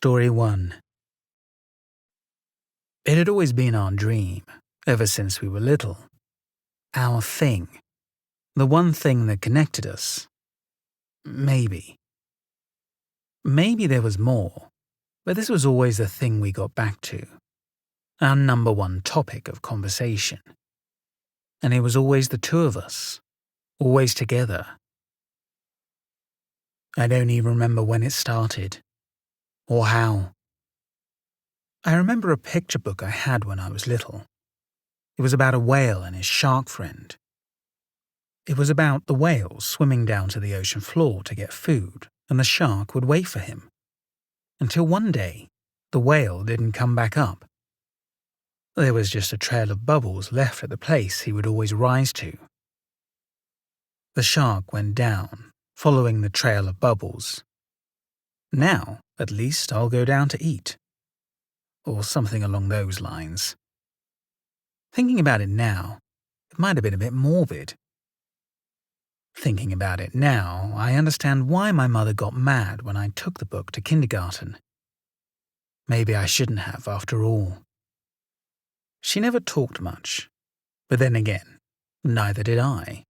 Story 1. It had always been our dream, ever since we were little. Our thing. The one thing that connected us. Maybe. Maybe there was more, but this was always the thing we got back to. Our number one topic of conversation. And it was always the two of us. Always together. I don't even remember when it started. Or how. I remember a picture book I had when I was little. It was about a whale and his shark friend. It was about the whale swimming down to the ocean floor to get food, and the shark would wait for him. Until one day, the whale didn't come back up. There was just a trail of bubbles left at the place he would always rise to. The shark went down, following the trail of bubbles. Now, at least, I'll go down to eat. Or something along those lines. Thinking about it now, it might have been a bit morbid. Thinking about it now, I understand why my mother got mad when I took the book to kindergarten. Maybe I shouldn't have, after all. She never talked much, but then again, neither did I.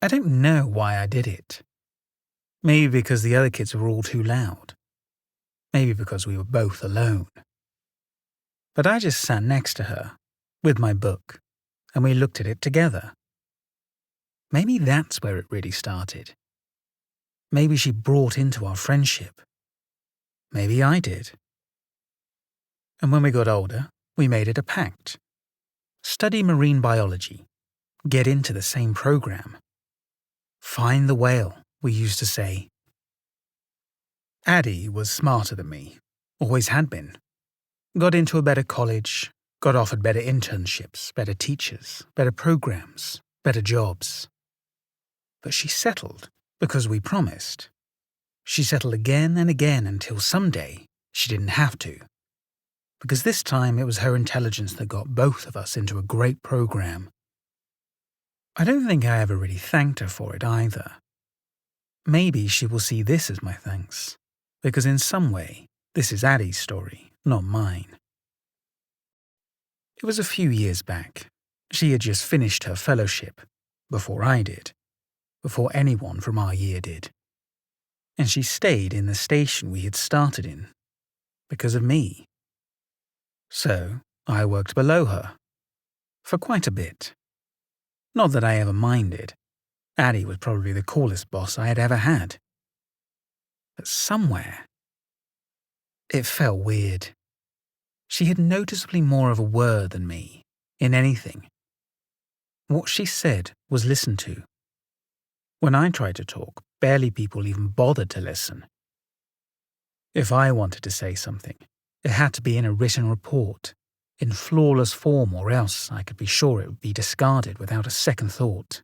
I don't know why I did it. Maybe because the other kids were all too loud. Maybe because we were both alone. But I just sat next to her, with my book, and we looked at it together. Maybe that's where it really started. Maybe she brought into our friendship. Maybe I did. And when we got older, we made it a pact. Study marine biology. Get into the same program. Find the whale, we used to say. Addie was smarter than me, always had been. Got into a better college, got offered better internships, better teachers, better programs, better jobs. But she settled because we promised. She settled again and again until someday she didn't have to. Because this time it was her intelligence that got both of us into a great program. I don't think I ever really thanked her for it either. Maybe she will see this as my thanks. Because in some way, this is Addie's story, not mine. It was a few years back. She had just finished her fellowship, before I did, before anyone from our year did. And she stayed in the station we had started in, because of me. So, I worked below her, for quite a bit. Not that I ever minded. Addie was probably the coolest boss I had ever had. But somewhere, it felt weird. She had noticeably more of a word than me, in anything. What she said was listened to. When I tried to talk, barely people even bothered to listen. If I wanted to say something, it had to be in a written report, in flawless form, or else I could be sure it would be discarded without a second thought.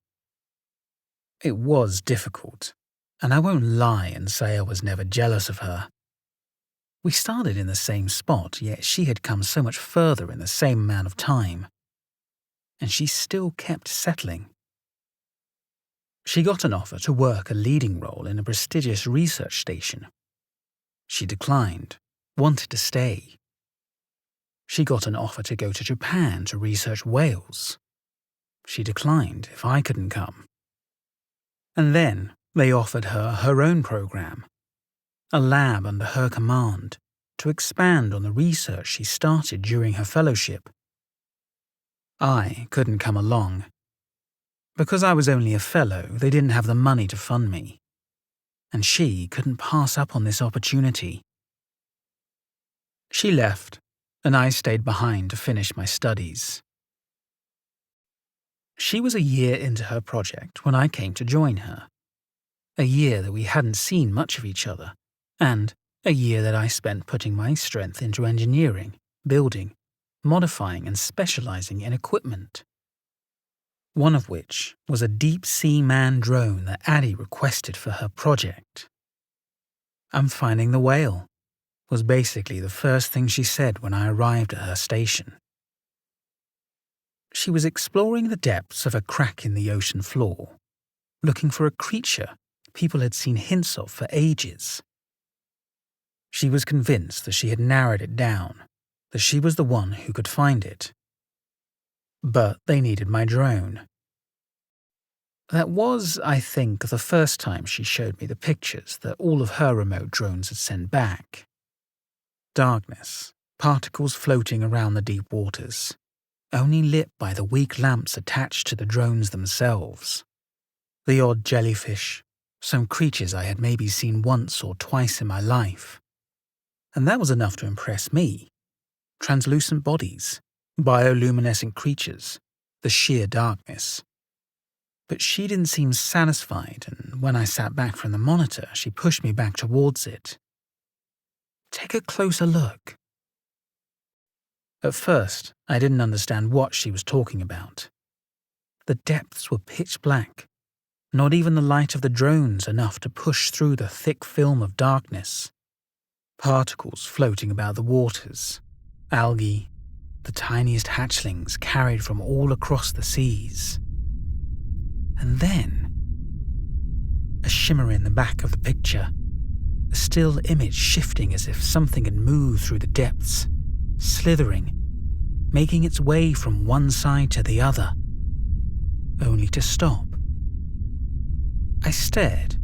It was difficult. And I won't lie and say I was never jealous of her. We started in the same spot, yet she had come so much further in the same amount of time. And she still kept settling. She got an offer to work a leading role in a prestigious research station. She declined, wanted to stay. She got an offer to go to Japan to research whales. She declined if I couldn't come. And then, they offered her own program, a lab under her command, to expand on the research she started during her fellowship. I couldn't come along. Because I was only a fellow, they didn't have the money to fund me. And she couldn't pass up on this opportunity. She left, and I stayed behind to finish my studies. She was a year into her project when I came to join her. A year that we hadn't seen much of each other, and a year that I spent putting my strength into engineering, building, modifying and specializing in equipment. One of which was a deep-sea manned drone that Addie requested for her project. "I'm finding the whale," was basically the first thing she said when I arrived at her station. She was exploring the depths of a crack in the ocean floor, looking for a creature people had seen hints of for ages. She was convinced that she had narrowed it down, that she was the one who could find it. But they needed my drone. That was, I think, the first time she showed me the pictures that all of her remote drones had sent back. Darkness, particles floating around the deep waters, only lit by the weak lamps attached to the drones themselves. The odd jellyfish, some creatures I had maybe seen once or twice in my life. And that was enough to impress me. Translucent bodies, bioluminescent creatures, the sheer darkness. But she didn't seem satisfied, and when I sat back from the monitor, she pushed me back towards it. Take a closer look. At first, I didn't understand what she was talking about. The depths were pitch black, not even the light of the drones enough to push through the thick film of darkness. Particles floating about the waters, algae, the tiniest hatchlings carried from all across the seas. And then, a shimmer in the back of the picture, a still image shifting as if something had moved through the depths, slithering, making its way from one side to the other, only to stop. I stared,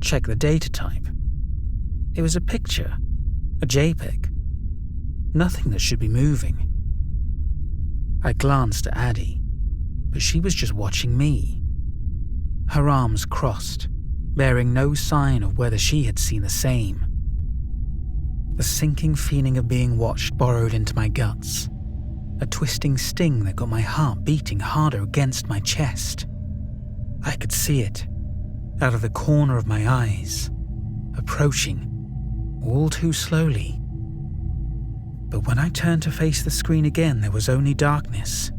checked the data type. It was a picture, a JPEG, nothing that should be moving. I glanced at Addie, but she was just watching me. Her arms crossed, bearing no sign of whether she had seen the same. The sinking feeling of being watched burrowed into my guts, a twisting sting that got my heart beating harder against my chest. I could see it, out of the corner of my eyes, approaching, all too slowly. But when I turned to face the screen again, there was only darkness.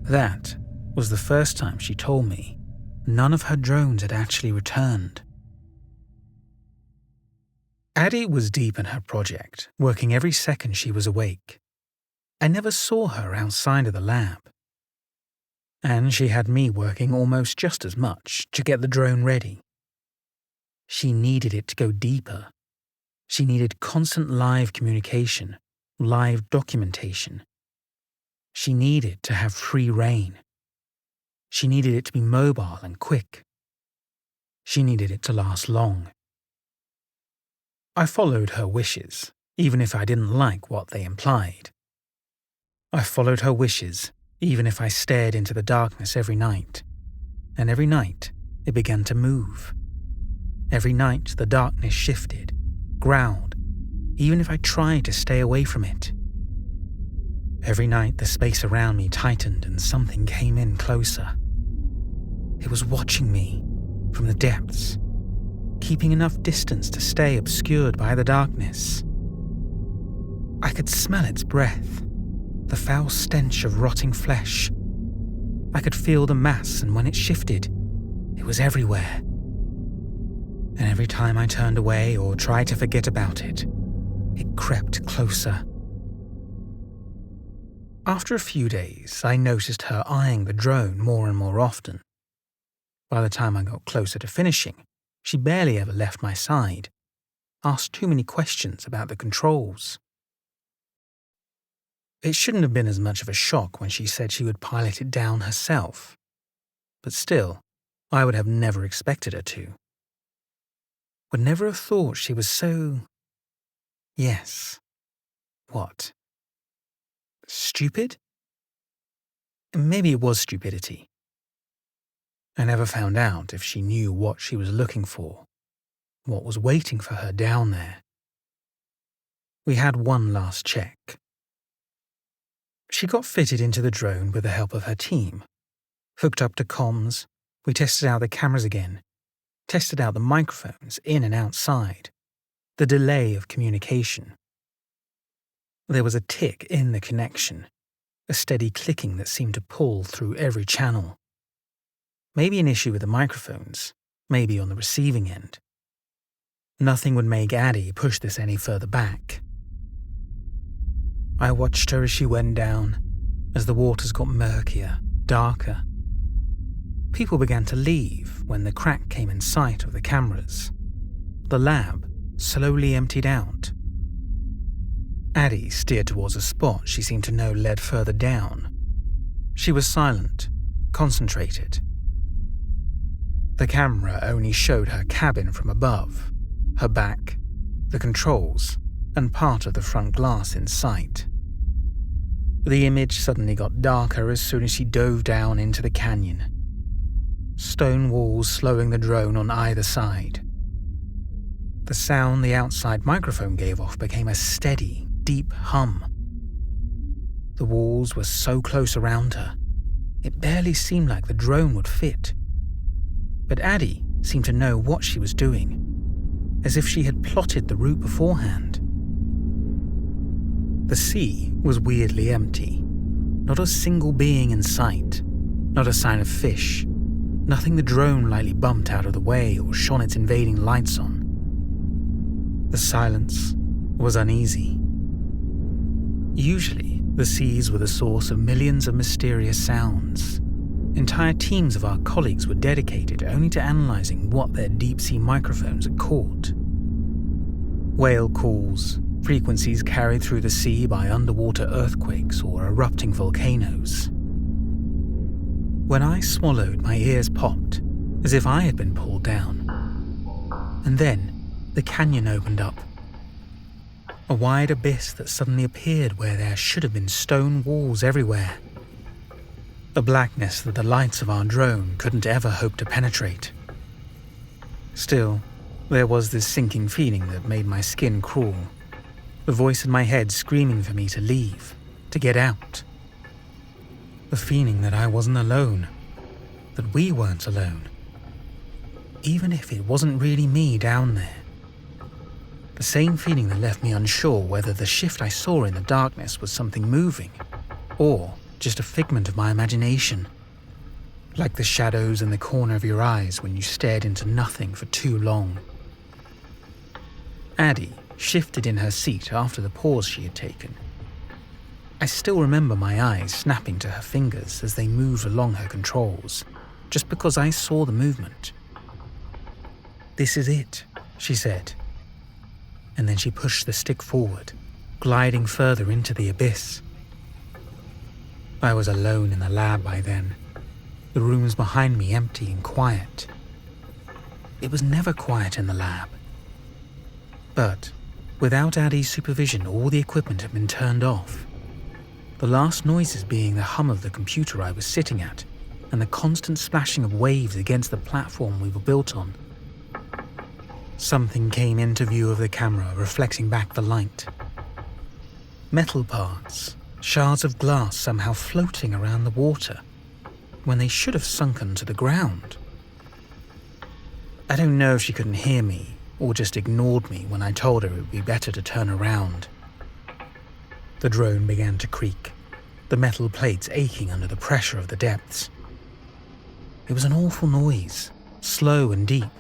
That was the first time she told me none of her drones had actually returned. Addie was deep in her project, working every second she was awake. I never saw her outside of the lab. And she had me working almost just as much to get the drone ready. She needed it to go deeper. She needed constant live communication, live documentation. She needed to have free rein. She needed it to be mobile and quick. She needed it to last long. I followed her wishes, even if I didn't like what they implied. I followed her wishes, even if I stared into the darkness every night. And every night, it began to move. Every night, the darkness shifted, growled, even if I tried to stay away from it. Every night, the space around me tightened and something came in closer. It was watching me from the depths, keeping enough distance to stay obscured by the darkness. I could smell its breath, the foul stench of rotting flesh. I could feel the mass, and when it shifted, it was everywhere. And every time I turned away or tried to forget about it, it crept closer. After a few days, I noticed her eyeing the drone more and more often. By the time I got closer to finishing, she barely ever left my side, asked too many questions about the controls. It shouldn't have been as much of a shock when she said she would pilot it down herself, but still, I would have never expected her to. Would never have thought she was so… Yes. What? Stupid? Maybe it was stupidity. I never found out if she knew what she was looking for, what was waiting for her down there. We had one last check. She got fitted into the drone with the help of her team. Hooked up to comms, we tested out the cameras again, tested out the microphones in and outside, the delay of communication. There was a tick in the connection, a steady clicking that seemed to pull through every channel. Maybe an issue with the microphones, maybe on the receiving end. Nothing would make Addie push this any further back. I watched her as she went down, as the waters got murkier, darker. People began to leave when the crack came in sight of the cameras. The lab, slowly emptied out. Addie steered towards a spot she seemed to know led further down. She was silent, concentrated. The camera only showed her cabin from above, her back, the controls, and part of the front glass in sight. The image suddenly got darker as soon as she dove down into the canyon. Stone walls slowing the drone on either side. The sound the outside microphone gave off became a steady, deep hum. The walls were so close around her, it barely seemed like the drone would fit. But Addie seemed to know what she was doing, as if she had plotted the route beforehand. The sea was weirdly empty. Not a single being in sight, not a sign of fish, nothing the drone lightly bumped out of the way or shone its invading lights on. The silence was uneasy. Usually, the seas were the source of millions of mysterious sounds. Entire teams of our colleagues were dedicated only to analysing what their deep-sea microphones had caught. Whale calls, frequencies carried through the sea by underwater earthquakes or erupting volcanoes. When I swallowed, my ears popped, as if I had been pulled down. And then, the canyon opened up. A wide abyss that suddenly appeared where there should have been stone walls everywhere. A blackness that the lights of our drone couldn't ever hope to penetrate. Still, there was this sinking feeling that made my skin crawl. The voice in my head screaming for me to leave, to get out. The feeling that I wasn't alone, that we weren't alone. Even if it wasn't really me down there. The same feeling that left me unsure whether the shift I saw in the darkness was something moving, or just a figment of my imagination. Like the shadows in the corner of your eyes when you stared into nothing for too long. Addie shifted in her seat after the pause she had taken. I still remember my eyes snapping to her fingers as they moved along her controls, just because I saw the movement. "This is it," she said. And then she pushed the stick forward, gliding further into the abyss. I was alone in the lab by then, the rooms behind me empty and quiet. It was never quiet in the lab. But without Addie's supervision, all the equipment had been turned off. The last noises being the hum of the computer I was sitting at and the constant splashing of waves against the platform we were built on. Something came into view of the camera, reflecting back the light. Metal parts, shards of glass somehow floating around the water, when they should have sunken to the ground. I don't know if she couldn't hear me, or just ignored me when I told her it would be better to turn around. The drone began to creak, the metal plates aching under the pressure of the depths. It was an awful noise, slow and deep,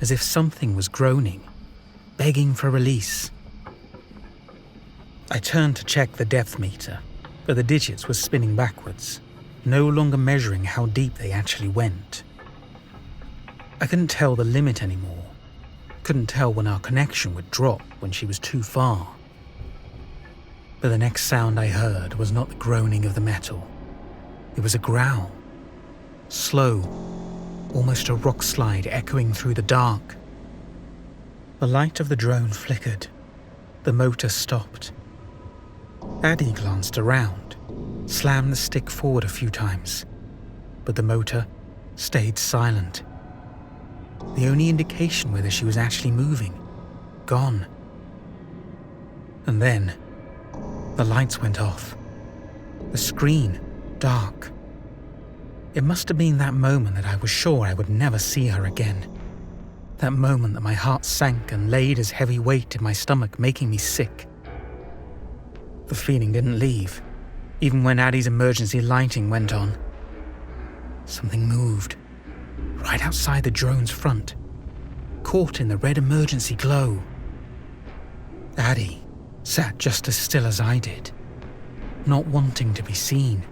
as if something was groaning, begging for release. I turned to check the depth meter, but the digits were spinning backwards, no longer measuring how deep they actually went. I couldn't tell the limit anymore, couldn't tell when our connection would drop when she was too far. But the next sound I heard was not the groaning of the metal. It was a growl, slow, almost a rock slide echoing through the dark. The light of the drone flickered. The motor stopped. Addie glanced around, slammed the stick forward a few times, but the motor stayed silent. The only indication whether she was actually moving, gone. And then, the lights went off. The screen, dark. It must have been that moment that I was sure I would never see her again. That moment that my heart sank and laid as heavy weight in my stomach, making me sick. The feeling didn't leave, even when Addie's emergency lighting went on. Something moved, right outside the drone's front, caught in the red emergency glow. Addie sat just as still as I did, not wanting to be seen,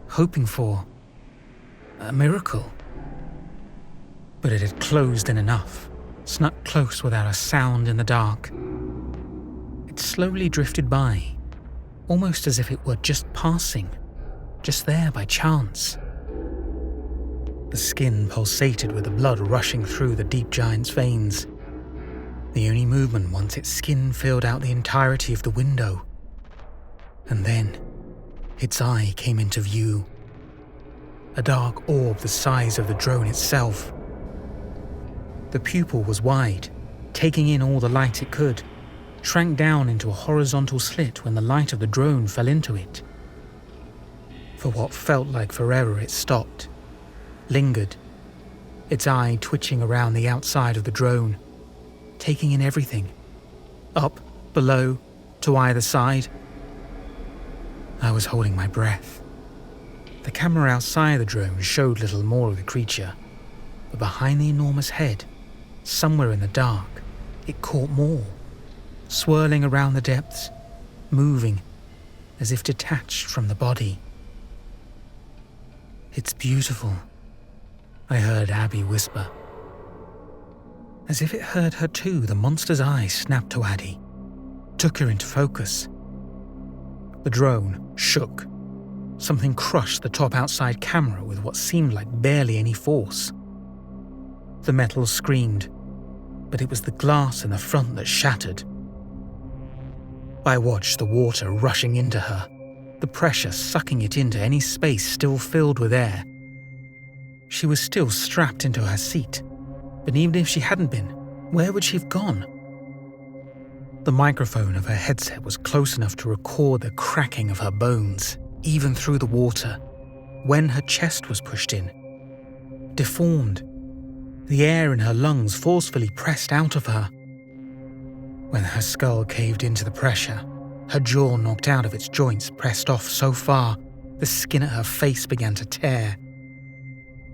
hoping for a miracle. But it had closed in enough, snuck close without a sound in the dark. It slowly drifted by, almost as if it were just passing, just there by chance. The skin pulsated with the blood rushing through the deep giant's veins. The only movement once its skin filled out the entirety of the window. And then, its eye came into view. A dark orb the size of the drone itself. The pupil was wide, taking in all the light it could, shrank down into a horizontal slit when the light of the drone fell into it. For what felt like forever, it stopped, lingered, its eye twitching around the outside of the drone, taking in everything, up, below, to either side. I was holding my breath. The camera outside the drone showed little more of the creature, but behind the enormous head, somewhere in the dark, it caught more, swirling around the depths, moving, as if detached from the body. "It's beautiful," I heard Abby whisper. As if it heard her too, the monster's eyes snapped to Addie, took her into focus. The drone shook. Something crushed the top outside camera with what seemed like barely any force. The metal screamed, but it was the glass in the front that shattered. I watched the water rushing into her, the pressure sucking it into any space still filled with air. She was still strapped into her seat, but even if she hadn't been, where would she have gone? The microphone of her headset was close enough to record the cracking of her bones, even through the water, when her chest was pushed in. Deformed, the air in her lungs forcefully pressed out of her. When her skull caved into the pressure, her jaw knocked out of its joints pressed off so far, the skin at her face began to tear.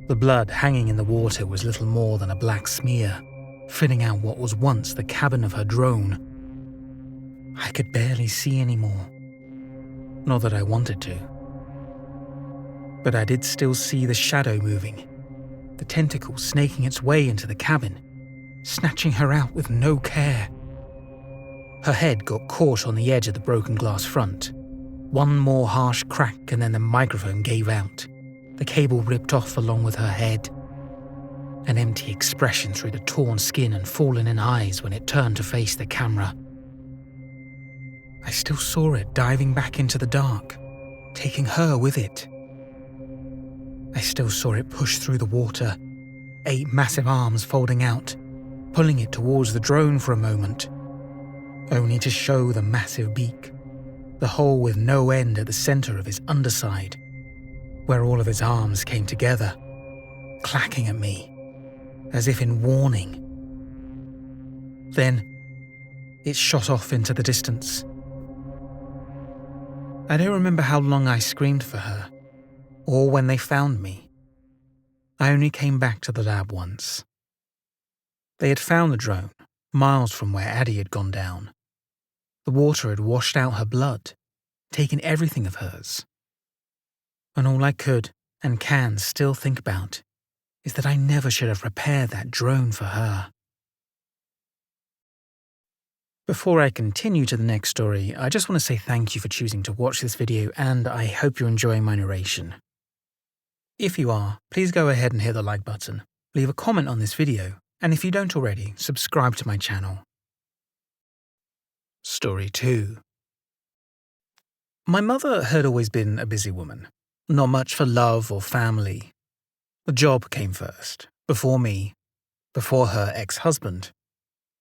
The blood hanging in the water was little more than a black smear, filling out what was once the cabin of her drone. I could barely see anymore. Not that I wanted to. But I did still see the shadow moving, the tentacle snaking its way into the cabin, snatching her out with no care. Her head got caught on the edge of the broken glass front. One more harsh crack and then the microphone gave out. The cable ripped off along with her head. An empty expression through the torn skin and fallen-in eyes when it turned to face the camera. I still saw it diving back into the dark, taking her with it. I still saw it push through the water, 8 massive arms folding out, pulling it towards the drone for a moment, only to show the massive beak, the hole with no end at the center of his underside, where all of his arms came together, clacking at me, as if in warning. Then, it shot off into the distance. I don't remember how long I screamed for her, or when they found me. I only came back to the lab once. They had found the drone, miles from where Addie had gone down. The water had washed out her blood, taken everything of hers. And all I could and can still think about is that I never should have repaired that drone for her. Before I continue to the next story, I just want to say thank you for choosing to watch this video, and I hope you're enjoying my narration. If you are, please go ahead and hit the like button, leave a comment on this video, and if you don't already, subscribe to my channel. Story 2. My mother had always been a busy woman, not much for love or family. The job came first, before me, before her ex-husband,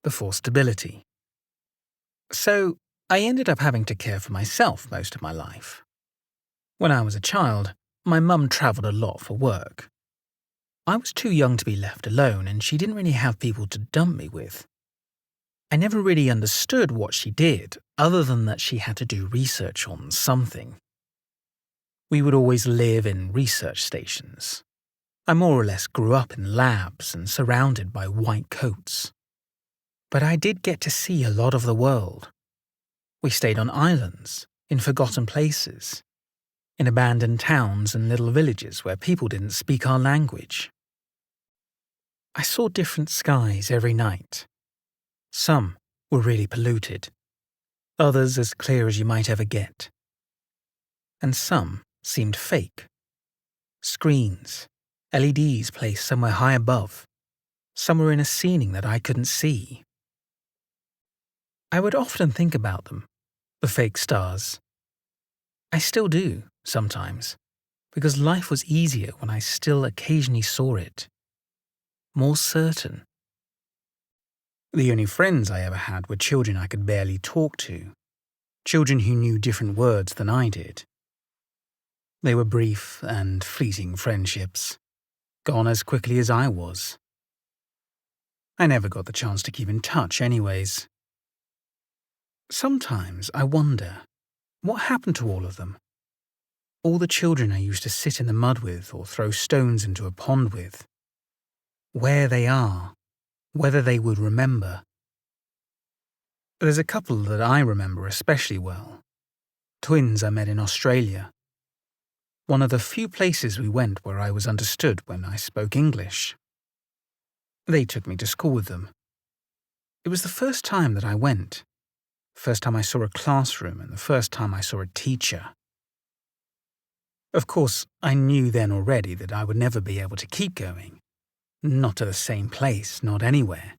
before stability. So I ended up having to care for myself most of my life. When I was a child, my mum travelled a lot for work. I was too young to be left alone, and she didn't really have people to dump me with. I never really understood what she did, other than that she had to do research on something. We would always live in research stations. I more or less grew up in labs and surrounded by white coats. But I did get to see a lot of the world. We stayed on islands, in forgotten places, in abandoned towns and little villages where people didn't speak our language. I saw different skies every night. Some were really polluted, others as clear as you might ever get. And some seemed fake. Screens, LEDs placed somewhere high above, somewhere in a ceiling that I couldn't see. I would often think about them, the fake stars. I still do, sometimes, because life was easier when I still occasionally saw it. More certain. The only friends I ever had were children I could barely talk to, children who knew different words than I did. They were brief and fleeting friendships, gone as quickly as I was. I never got the chance to keep in touch anyways. Sometimes I wonder, what happened to all of them? All the children I used to sit in the mud with or throw stones into a pond with. Where they are, whether they would remember. There's a couple that I remember especially well. Twins I met in Australia. One of the few places we went where I was understood when I spoke English. They took me to school with them. It was the first time that I went. First time I saw a classroom and the first time I saw a teacher. Of course, I knew then already that I would never be able to keep going. Not to the same place, not anywhere.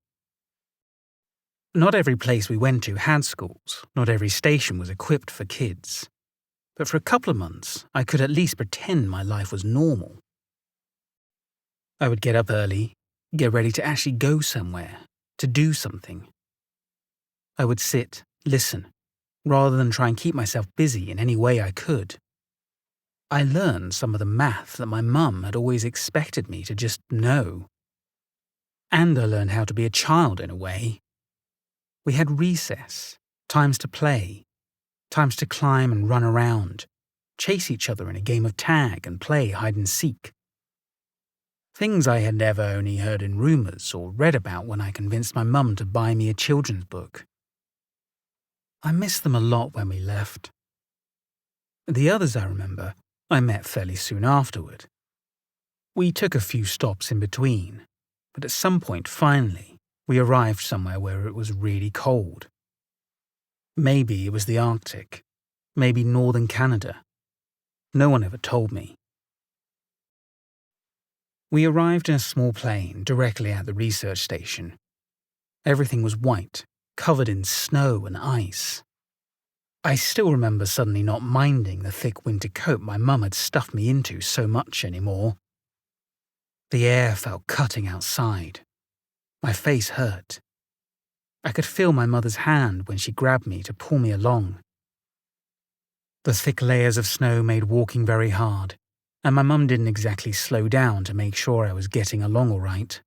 Not every place we went to had schools, not every station was equipped for kids. But for a couple of months, I could at least pretend my life was normal. I would get up early, get ready to actually go somewhere, to do something. I would sit, listen, rather than try and keep myself busy in any way I could. I learned some of the math that my mum had always expected me to just know. And I learned how to be a child in a way. We had recess, times to play, times to climb and run around, chase each other in a game of tag and play hide and seek. Things I had never only heard in rumours or read about when I convinced my mum to buy me a children's book. I missed them a lot when we left. The others I remember, I met fairly soon afterward. We took a few stops in between, but at some point, finally, we arrived somewhere where it was really cold. Maybe it was the Arctic, maybe northern Canada. No one ever told me. We arrived in a small plane directly at the research station. Everything was white, covered in snow and ice. I still remember suddenly not minding the thick winter coat my mum had stuffed me into so much anymore. The air felt cutting outside. My face hurt. I could feel my mother's hand when she grabbed me to pull me along. The thick layers of snow made walking very hard, and my mum didn't exactly slow down to make sure I was getting along all right.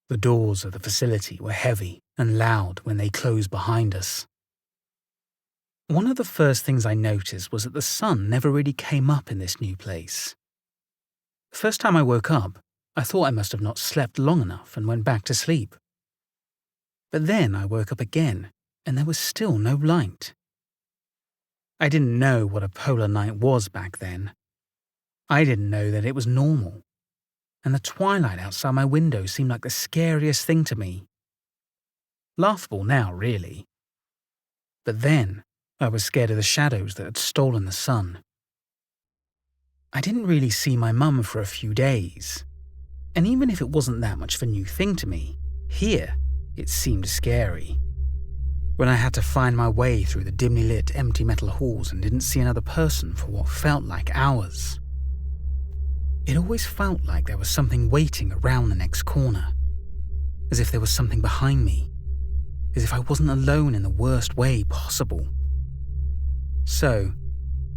The doors of the facility were heavy and loud when they closed behind us. One of the first things I noticed was that the sun never really came up in this new place. The first time I woke up, I thought I must have not slept long enough and went back to sleep. But then I woke up again, and there was still no light. I didn't know what a polar night was back then. I didn't know that it was normal, and the twilight outside my window seemed like the scariest thing to me. Laughable now, really. But then, I was scared of the shadows that had stolen the sun. I didn't really see my mum for a few days, and even if it wasn't that much of a new thing to me, here, it seemed scary. When I had to find my way through the dimly lit, empty metal halls and didn't see another person for what felt like hours. It always felt like there was something waiting around the next corner, as if there was something behind me, as if I wasn't alone in the worst way possible. So,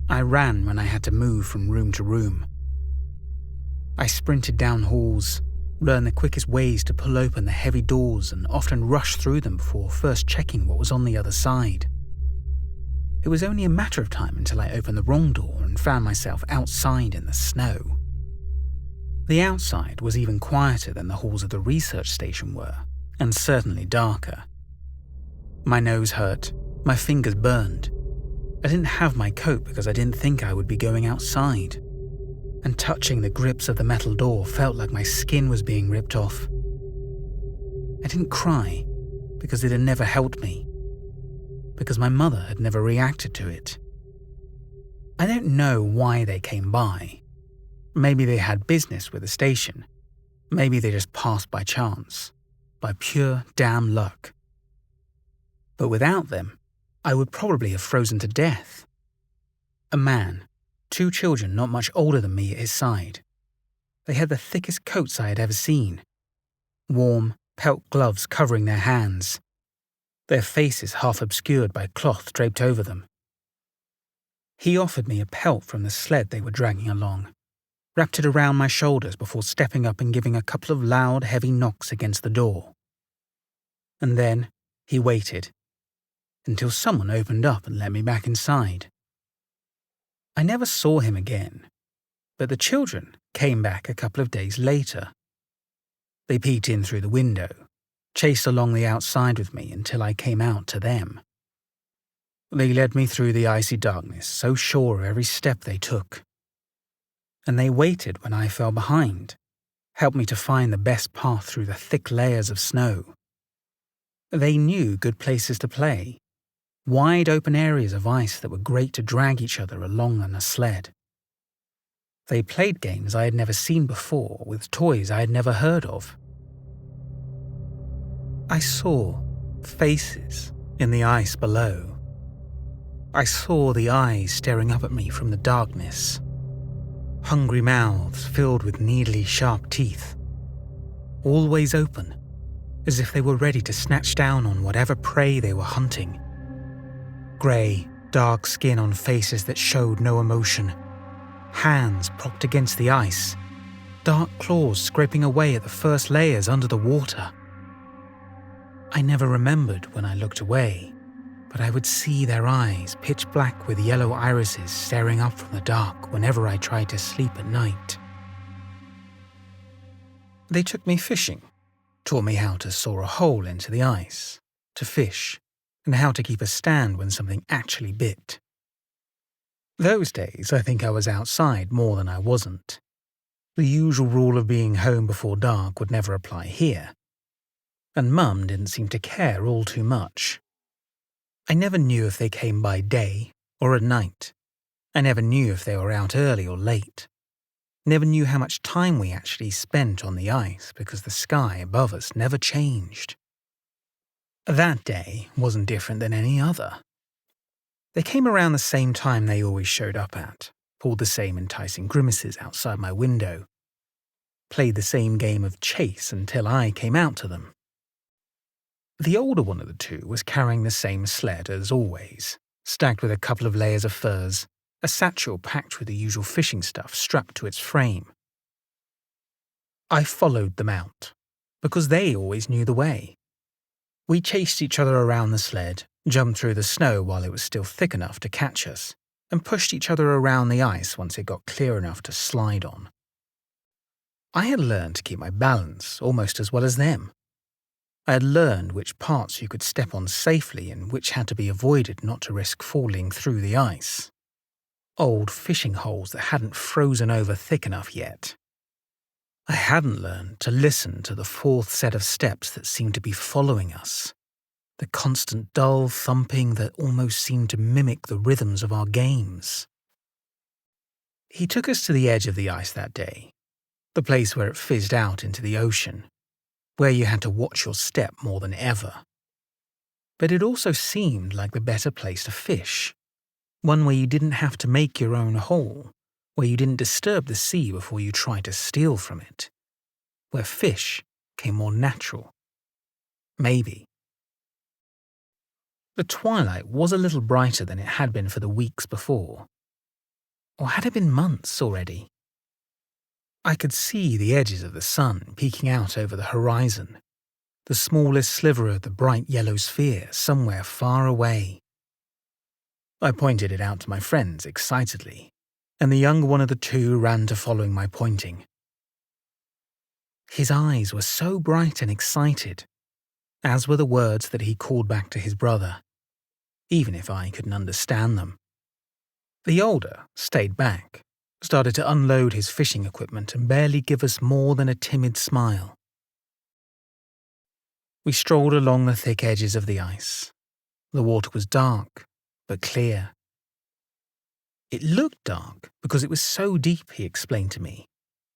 I ran when I had to move from room to room. I sprinted down halls, learned the quickest ways to pull open the heavy doors and often rushed through them before first checking what was on the other side. It was only a matter of time until I opened the wrong door and found myself outside in the snow. The outside was even quieter than the halls of the research station were, and certainly darker. My nose hurt, my fingers burned. I didn't have my coat because I didn't think I would be going outside. and touching the grips of the metal door felt like my skin was being ripped off. I didn't cry because it had never helped me, because my mother had never reacted to it. I don't know why they came by. Maybe they had business with the station. Maybe they just passed by chance, by pure damn luck. But without them, I would probably have frozen to death. A man, 2 children not much older than me at his side. They had the thickest coats I had ever seen. Warm, pelt gloves covering their hands. Their faces half obscured by cloth draped over them. He offered me a pelt from the sled they were dragging along, wrapped it around my shoulders before stepping up and giving a couple of loud, heavy knocks against the door. And then he waited until someone opened up and let me back inside. I never saw him again, but the children came back a couple of days later. They peeked in through the window, chased along the outside with me until I came out to them. They led me through the icy darkness, so sure of every step they took. And they waited when I fell behind, helped me to find the best path through the thick layers of snow. They knew good places to play, wide open areas of ice that were great to drag each other along on a sled. They played games I had never seen before with toys I had never heard of. I saw faces in the ice below. I saw the eyes staring up at me from the darkness. Hungry mouths filled with needly sharp teeth. Always open, as if they were ready to snatch down on whatever prey they were hunting. Grey, dark skin on faces that showed no emotion. Hands propped against the ice. Dark claws scraping away at the first layers under the water. I never remembered when I looked away, but I would see their eyes pitch black with yellow irises staring up from the dark whenever I tried to sleep at night. They took me fishing, taught me how to saw a hole into the ice, to fish, and how to keep a stand when something actually bit. Those days, I think I was outside more than I wasn't. The usual rule of being home before dark would never apply here, and Mum didn't seem to care all too much. I never knew if they came by day or at night. I never knew if they were out early or late. Never knew how much time we actually spent on the ice because the sky above us never changed. That day wasn't different than any other. They came around the same time they always showed up at, pulled the same enticing grimaces outside my window, played the same game of chase until I came out to them. The older one of the two was carrying the same sled as always, stacked with a couple of layers of furs, a satchel packed with the usual fishing stuff strapped to its frame. I followed them out, because they always knew the way. We chased each other around the sled, jumped through the snow while it was still thick enough to catch us, and pushed each other around the ice once it got clear enough to slide on. I had learned to keep my balance almost as well as them. I had learned which parts you could step on safely and which had to be avoided not to risk falling through the ice. Old fishing holes that hadn't frozen over thick enough yet. I hadn't learned to listen to the fourth set of steps that seemed to be following us, the constant dull thumping that almost seemed to mimic the rhythms of our games. He took us to the edge of the ice that day, the place where it fizzed out into the ocean, where you had to watch your step more than ever. But it also seemed like the better place to fish, one where you didn't have to make your own hole, where you didn't disturb the sea before you tried to steal from it, where fish came more natural. Maybe. The twilight was a little brighter than it had been for the weeks before. Or had it been months already? I could see the edges of the sun peeking out over the horizon, the smallest sliver of the bright yellow sphere somewhere far away. I pointed it out to my friends excitedly, and the younger one of the two ran to following my pointing. His eyes were so bright and excited, as were the words that he called back to his brother, even if I couldn't understand them. The older stayed back, started to unload his fishing equipment and barely give us more than a timid smile. We strolled along the thick edges of the ice. The water was dark, but clear. It looked dark because it was so deep, he explained to me,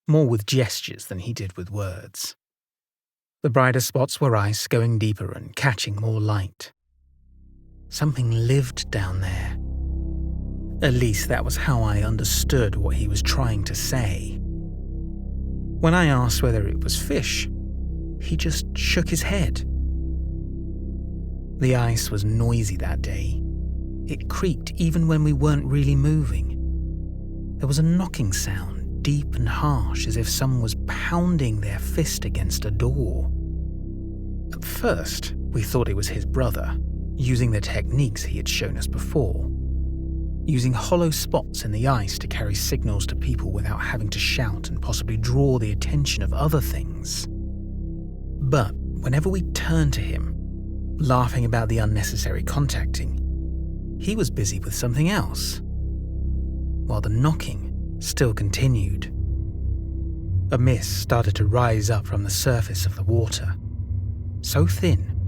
more with gestures than he did with words. The brighter spots were ice going deeper and catching more light. Something lived down there. At least that was how I understood what he was trying to say. When I asked whether it was fish, he just shook his head. The ice was noisy that day. It creaked even when we weren't really moving. There was a knocking sound, deep and harsh, as if someone was pounding their fist against a door. At first, we thought it was his brother, using the techniques he had shown us before, using hollow spots in the ice to carry signals to people without having to shout and possibly draw the attention of other things. But whenever we turned to him, laughing about the unnecessary contacting, he was busy with something else, while the knocking still continued. A mist started to rise up from the surface of the water, so thin,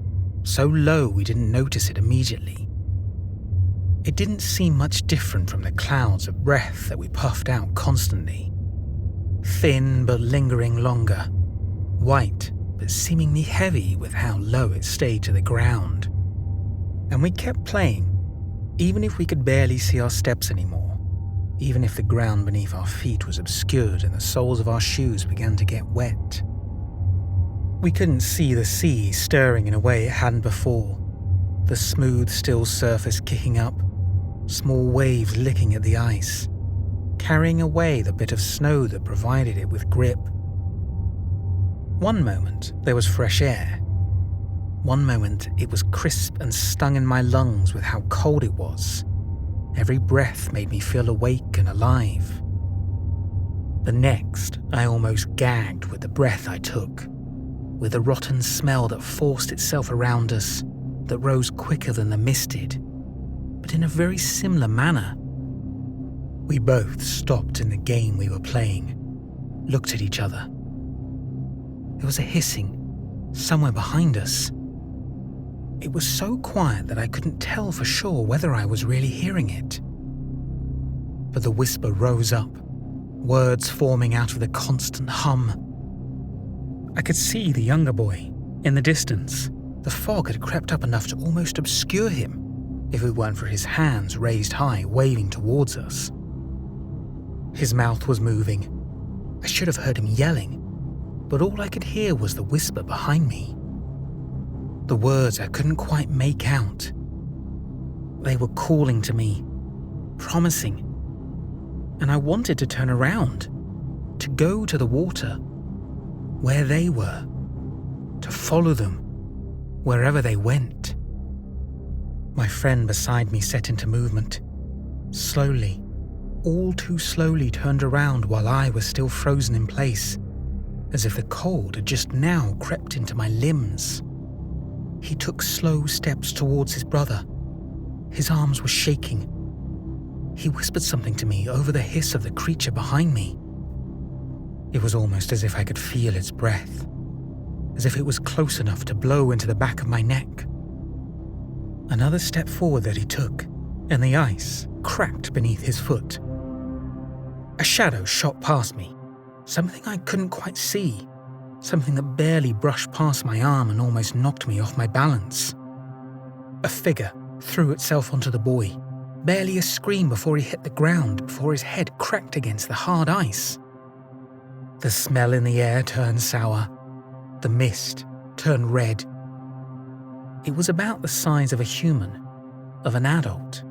so low we didn't notice it immediately. It didn't seem much different from the clouds of breath that we puffed out constantly. Thin but lingering longer, white but seemingly heavy with how low it stayed to the ground. And we kept playing, even if we could barely see our steps anymore, even if the ground beneath our feet was obscured and the soles of our shoes began to get wet. We couldn't see the sea stirring in a way it hadn't before, the smooth, still surface kicking up, small waves licking at the ice, carrying away the bit of snow that provided it with grip. One moment, there was fresh air. One moment, it was crisp and stung in my lungs with how cold it was. Every breath made me feel awake and alive. The next, I almost gagged with the breath I took, with the rotten smell that forced itself around us, that rose quicker than the mist did, but in a very similar manner. We both stopped in the game we were playing, looked at each other. There was a hissing somewhere behind us. It was so quiet that I couldn't tell for sure whether I was really hearing it. But the whisper rose up, words forming out of the constant hum. I could see the younger boy in the distance. The fog had crept up enough to almost obscure him, if it weren't for his hands raised high, waving towards us. His mouth was moving. I should have heard him yelling, but all I could hear was the whisper behind me. The words I couldn't quite make out. They were calling to me, promising, and I wanted to turn around, to go to the water, where they were, to follow them, wherever they went. My friend beside me set into movement, slowly, all too slowly turned around while I was still frozen in place, as if the cold had just now crept into my limbs. He took slow steps towards his brother. His arms were shaking. He whispered something to me over the hiss of the creature behind me. It was almost as if I could feel its breath, as if it was close enough to blow into the back of my neck. Another step forward that he took, and the ice cracked beneath his foot. A shadow shot past me, something I couldn't quite see, something that barely brushed past my arm and almost knocked me off my balance. A figure threw itself onto the boy, barely a scream before he hit the ground, before his head cracked against the hard ice. The smell in the air turned sour. The mist turned red. It was about the size of a human, of an adult,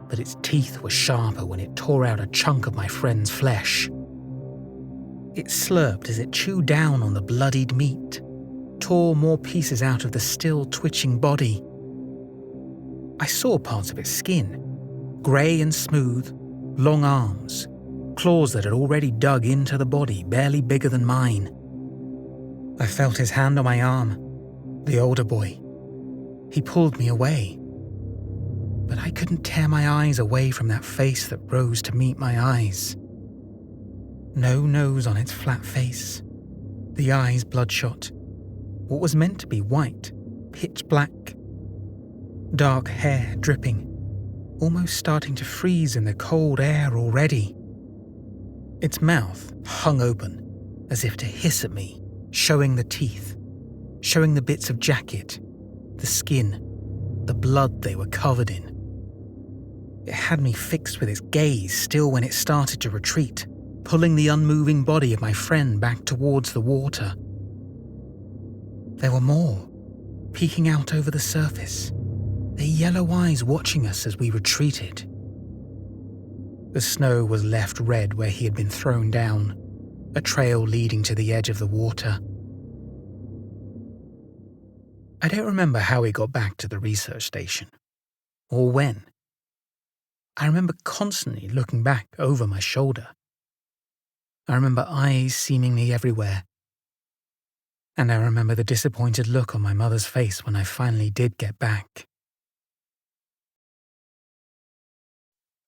but its teeth were sharper when it tore out a chunk of my friend's flesh. It slurped as it chewed down on the bloodied meat, tore more pieces out of the still twitching body. I saw parts of its skin, grey and smooth, long arms, claws that had already dug into the body, barely bigger than mine. I felt his hand on my arm, the older boy. He pulled me away. But I couldn't tear my eyes away from that face that rose to meet my eyes. No nose on its flat face, the eyes bloodshot, what was meant to be white, pitch black, dark hair dripping, almost starting to freeze in the cold air already. Its mouth hung open, as if to hiss at me, showing the teeth, showing the bits of jacket, the skin, the blood they were covered in. It had me fixed with its gaze still when it started to retreat, pulling the unmoving body of my friend back towards the water. There were more, peeking out over the surface, their yellow eyes watching us as we retreated. The snow was left red where he had been thrown down, a trail leading to the edge of the water. I don't remember how we got back to the research station, or when. I remember constantly looking back over my shoulder. I remember eyes seemingly everywhere. And I remember the disappointed look on my mother's face when I finally did get back.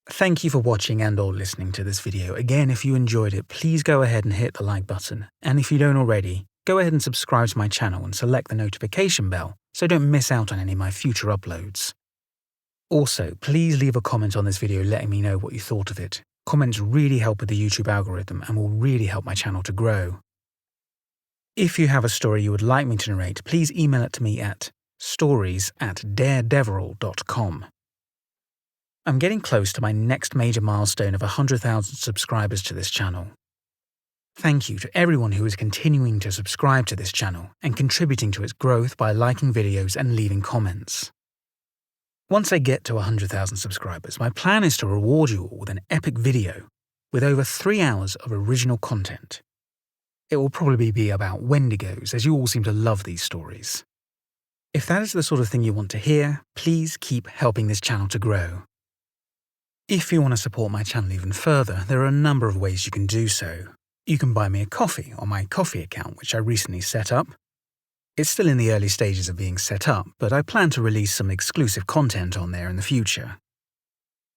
Thank you for watching and/or listening to this video. Again, if you enjoyed it, please go ahead and hit the like button. And if you don't already, go ahead and subscribe to my channel and select the notification bell so don't miss out on any of my future uploads. Also, please leave a comment on this video letting me know what you thought of it. Comments really help with the YouTube algorithm and will really help my channel to grow. If you have a story you would like me to narrate, please email it to me at stories@daredeveril.com. I'm getting close to my next major milestone of 100,000 subscribers to this channel. Thank you to everyone who is continuing to subscribe to this channel and contributing to its growth by liking videos and leaving comments. Once I get to 100,000 subscribers, my plan is to reward you all with an epic video with over 3 hours of original content. It will probably be about Wendigos, as you all seem to love these stories. If that is the sort of thing you want to hear, please keep helping this channel to grow. If you want to support my channel even further, there are a number of ways you can do so. You can buy me a coffee on my Ko-fi account, which I recently set up. It's still in the early stages of being set up, but I plan to release some exclusive content on there in the future.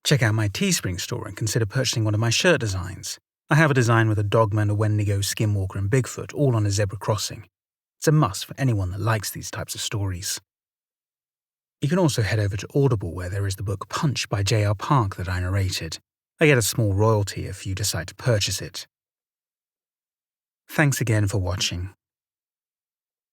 Check out my Teespring store and consider purchasing one of my shirt designs. I have a design with a dogman, a Wendigo, skinwalker and Bigfoot all on a zebra crossing. It's a must for anyone that likes these types of stories. You can also head over to Audible where there is the book Punch by J.R. Park that I narrated. I get a small royalty if you decide to purchase it. Thanks again for watching.